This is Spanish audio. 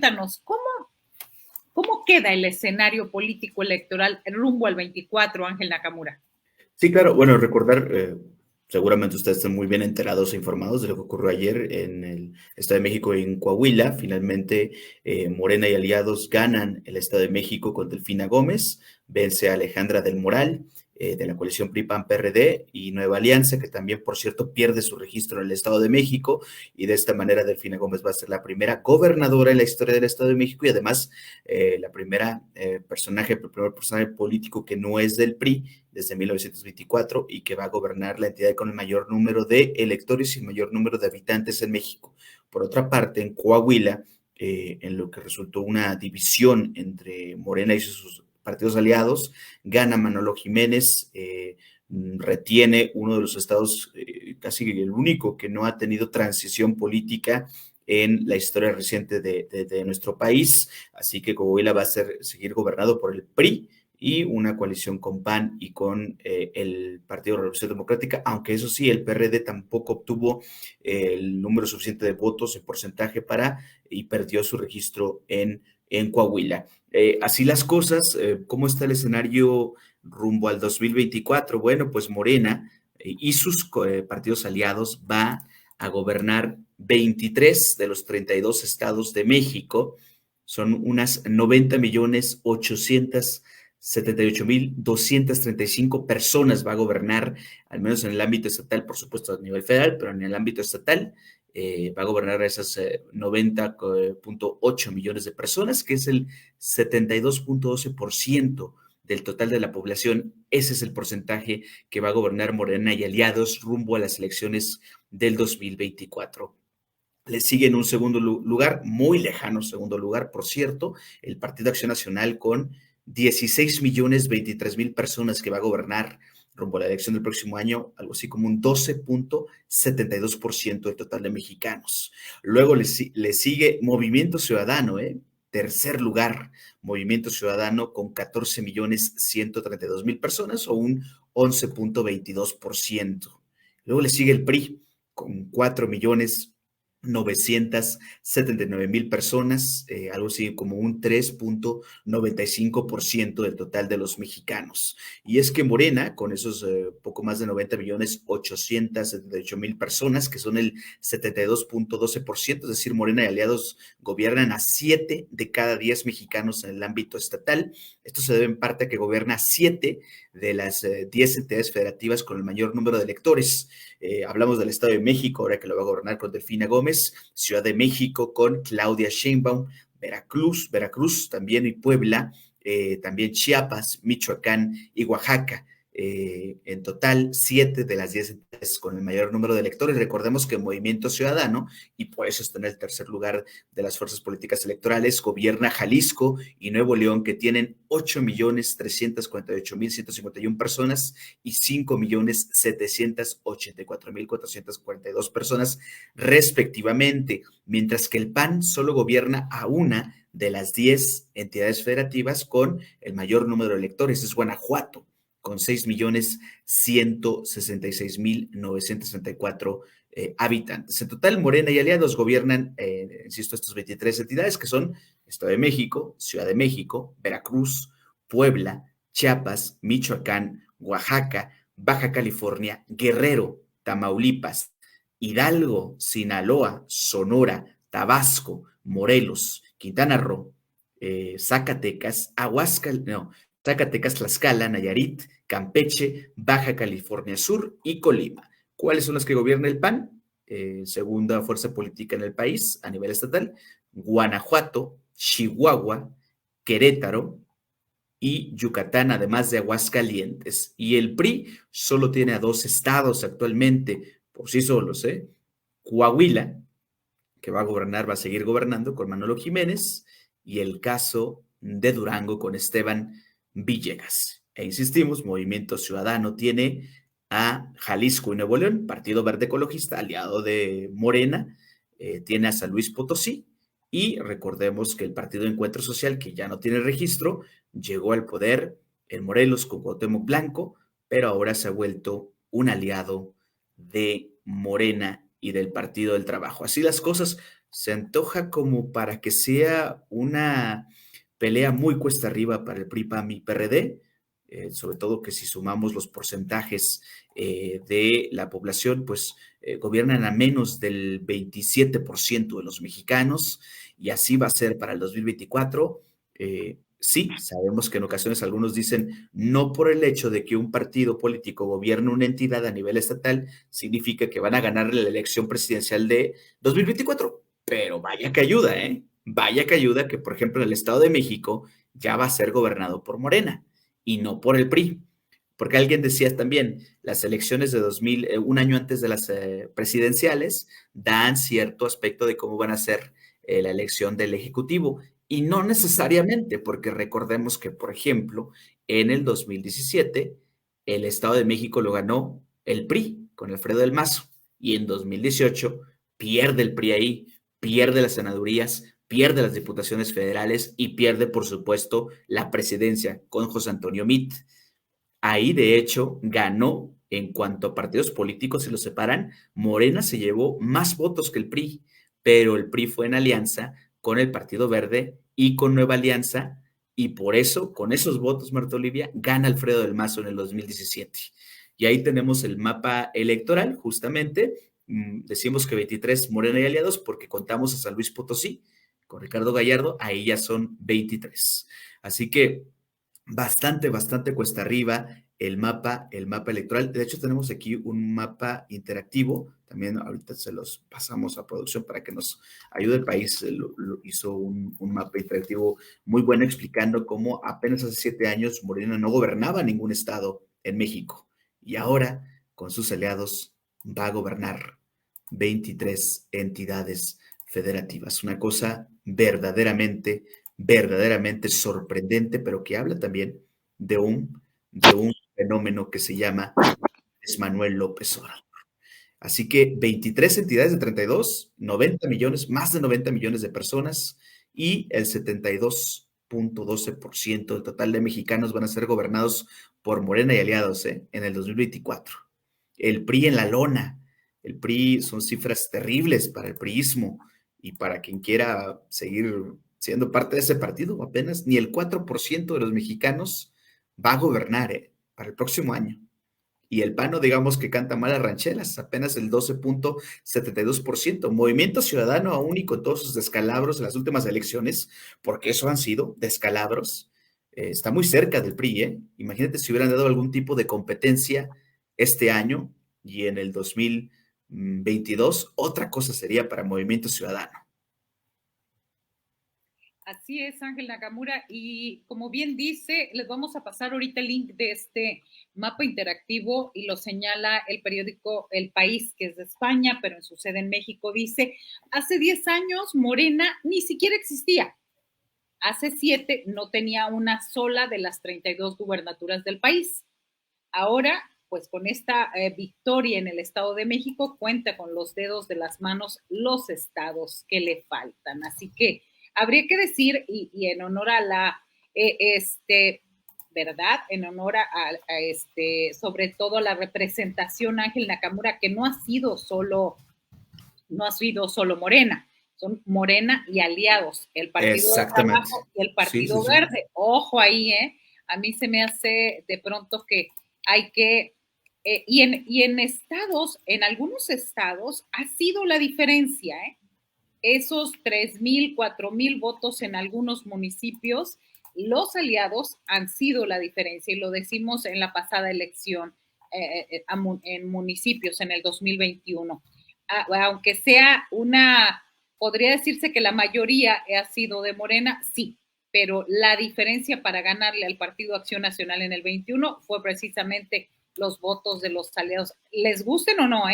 Cuéntanos, ¿cómo queda el escenario político electoral rumbo al 24, Ángel Nakamura? Sí, claro. Bueno, recordar, seguramente ustedes están muy bien enterados e informados de lo que ocurrió ayer en el Estado de México y en Coahuila. Finalmente, Morena y aliados ganan el Estado de México con Delfina Gómez, vence a Alejandra del Moral, de la coalición PRI-PAN-PRD y Nueva Alianza, que también, por cierto, pierde su registro en el Estado de México, y de esta manera Delfina Gómez va a ser la primera gobernadora en la historia del Estado de México y además la primera el primer personaje político que no es del PRI desde 1924 y que va a gobernar la entidad con el mayor número de electores y el mayor número de habitantes en México. Por otra parte, en Coahuila, en lo que resultó una división entre Morena y sus partidos aliados, gana Manolo Jiménez, retiene uno de los estados, casi el único que no ha tenido transición política en la historia reciente de nuestro país, así que Coahuila va a seguir gobernado por el PRI y una coalición con PAN y con el Partido de Revolución Democrática, aunque eso sí, el PRD tampoco obtuvo el número suficiente de votos en porcentaje y perdió su registro en Coahuila. Así las cosas, ¿cómo está el escenario rumbo al 2024? Bueno, pues Morena y sus partidos aliados va a gobernar 23 de los 32 estados de México. Son unas 90.878.235 personas va a gobernar, al menos en el ámbito estatal, por supuesto a nivel federal, pero en el ámbito estatal va a gobernar a esas 90.8 millones de personas, que es el 72.12% del total de la población. Ese es el porcentaje que va a gobernar Morena y aliados rumbo a las elecciones del 2024. Le sigue en un segundo lugar, muy lejano segundo lugar, por cierto, el Partido Acción Nacional con 16.023.000 personas que va a gobernar rumbo a la elección del próximo año, algo así como un 12.72% del total de mexicanos. Luego le sigue Movimiento Ciudadano, tercer lugar, Movimiento Ciudadano con 14.132.000 personas o un 11.22%. Luego le sigue el PRI con 4.979.000 personas, algo así como un 3.95% del total de los mexicanos. Y es que Morena, con esos poco más de 90.878.000 personas, que son el 72.12%, es decir, Morena y aliados gobiernan a 7 de cada 10 mexicanos en el ámbito estatal. Esto se debe en parte a que gobierna 7 de las 10 entidades federativas con el mayor número de electores. Hablamos del Estado de México, ahora que lo va a gobernar con Delfina Gómez, Ciudad de México con Claudia Sheinbaum, Veracruz también y Puebla, también Chiapas, Michoacán y Oaxaca. En total, 7 de las 10 entidades con el mayor número de electores. Recordemos que Movimiento Ciudadano, y por eso está en el tercer lugar de las fuerzas políticas electorales, gobierna Jalisco y Nuevo León, que tienen 8.348.151 personas y 5.784.442 personas respectivamente, mientras que el PAN solo gobierna a una de las 10 entidades federativas con el mayor número de electores, es Guanajuato, con 6.166.964 habitantes. En total, Morena y aliados gobiernan, insisto, estas 23 entidades que son Estado de México, Ciudad de México, Veracruz, Puebla, Chiapas, Michoacán, Oaxaca, Baja California, Guerrero, Tamaulipas, Hidalgo, Sinaloa, Sonora, Tabasco, Morelos, Quintana Roo, Zacatecas, Zacatecas, Tlaxcala, Nayarit, Campeche, Baja California Sur y Colima. ¿Cuáles son las que gobierna el PAN? Segunda fuerza política en el país a nivel estatal, Guanajuato, Chihuahua, Querétaro y Yucatán, además de Aguascalientes. Y el PRI solo tiene a 2 estados actualmente, por sí solos, Coahuila, que va a seguir gobernando con Manolo Jiménez, y el caso de Durango con Esteban Villegas. E insistimos, Movimiento Ciudadano tiene a Jalisco y Nuevo León, Partido Verde Ecologista, aliado de Morena, tiene a San Luis Potosí, y recordemos que el Partido Encuentro Social, que ya no tiene registro, llegó al poder en Morelos con Cuauhtémoc Blanco, pero ahora se ha vuelto un aliado de Morena y del Partido del Trabajo. Así las cosas, se antoja como para que sea una pelea muy cuesta arriba para el PRI, PAN y PRD, sobre todo que si sumamos los porcentajes de la población, pues gobiernan a menos del 27% de los mexicanos, y así va a ser para el 2024. Sí, sabemos que en ocasiones algunos dicen, no por el hecho de que un partido político gobierne una entidad a nivel estatal, significa que van a ganar la elección presidencial de 2024, pero vaya que ayuda, ¿eh? Vaya que ayuda que, por ejemplo, en el Estado de México ya va a ser gobernado por Morena y no por el PRI. Porque alguien decía también, las elecciones de 2000, un año antes de las presidenciales, dan cierto aspecto de cómo van a ser la elección del Ejecutivo. Y no necesariamente, porque recordemos que, por ejemplo, en el 2017, el Estado de México lo ganó el PRI con Alfredo del Mazo. Y en 2018 pierde el PRI ahí, pierde las senadurías, pierde las diputaciones federales y pierde, por supuesto, la presidencia con José Antonio Meade. Ahí, de hecho, ganó en cuanto a partidos políticos, si los separan, Morena se llevó más votos que el PRI, pero el PRI fue en alianza con el Partido Verde y con Nueva Alianza, y por eso, con esos votos, Marta Olivia, gana Alfredo del Mazo en el 2017. Y ahí tenemos el mapa electoral, justamente, decimos que 23 Morena y aliados porque contamos a San Luis Potosí con Ricardo Gallardo, ahí ya son 23. Así que bastante cuesta arriba el mapa electoral. De hecho, tenemos aquí un mapa interactivo. También ahorita se los pasamos a producción para que nos ayude. El país hizo un mapa interactivo muy bueno explicando cómo apenas hace 7 años Morena no gobernaba ningún estado en México. Y ahora, con sus aliados, va a gobernar 23 entidades federativas. Una cosa verdaderamente sorprendente, pero que habla también de un fenómeno que se llama Manuel López Obrador. Así que 23 entidades de 32, 90 millones, más de 90 millones de personas, y el 72.12% del total de mexicanos van a ser gobernados por Morena y aliados en el 2024. El PRI en la lona. El PRI son cifras terribles para el priismo y para quien quiera seguir siendo parte de ese partido. Apenas ni el 4% de los mexicanos va a gobernar para el próximo año. Y el PAN, no digamos que canta malas rancheras, apenas el 12.72%. Movimiento Ciudadano, aún y con todos sus descalabros en las últimas elecciones, porque eso han sido descalabros, está muy cerca del PRI, ¿eh? Imagínate si hubieran dado algún tipo de competencia este año y en el 2022, otra cosa sería para Movimiento Ciudadano. Así es, Ángel Nakamura, y como bien dice, les vamos a pasar ahorita el link de este mapa interactivo y lo señala el periódico El País, que es de España, pero en su sede en México, dice, hace 10 años Morena ni siquiera existía. Hace 7 no tenía una sola de las 32 gubernaturas del país. Ahora, pues con esta victoria en el Estado de México, cuenta con los dedos de las manos los estados que le faltan. Así que habría que decir, y en honor a la, ¿verdad? En honor a sobre todo a la representación, Ángel Nakamura, que no ha sido solo Morena, son Morena y aliados, el Partido de Trabajo y el Partido Verde. Ojo ahí, a mí se me hace de pronto que hay que, y en estados, en algunos estados, ha sido la diferencia, esos 3,000, 4,000 votos en algunos municipios, los aliados han sido la diferencia, y lo decimos en la pasada elección en municipios en el 2021. Aunque sea podría decirse que la mayoría ha sido de Morena, sí, pero la diferencia para ganarle al Partido Acción Nacional en el 21 fue precisamente los votos de los aliados. Les gusten o no,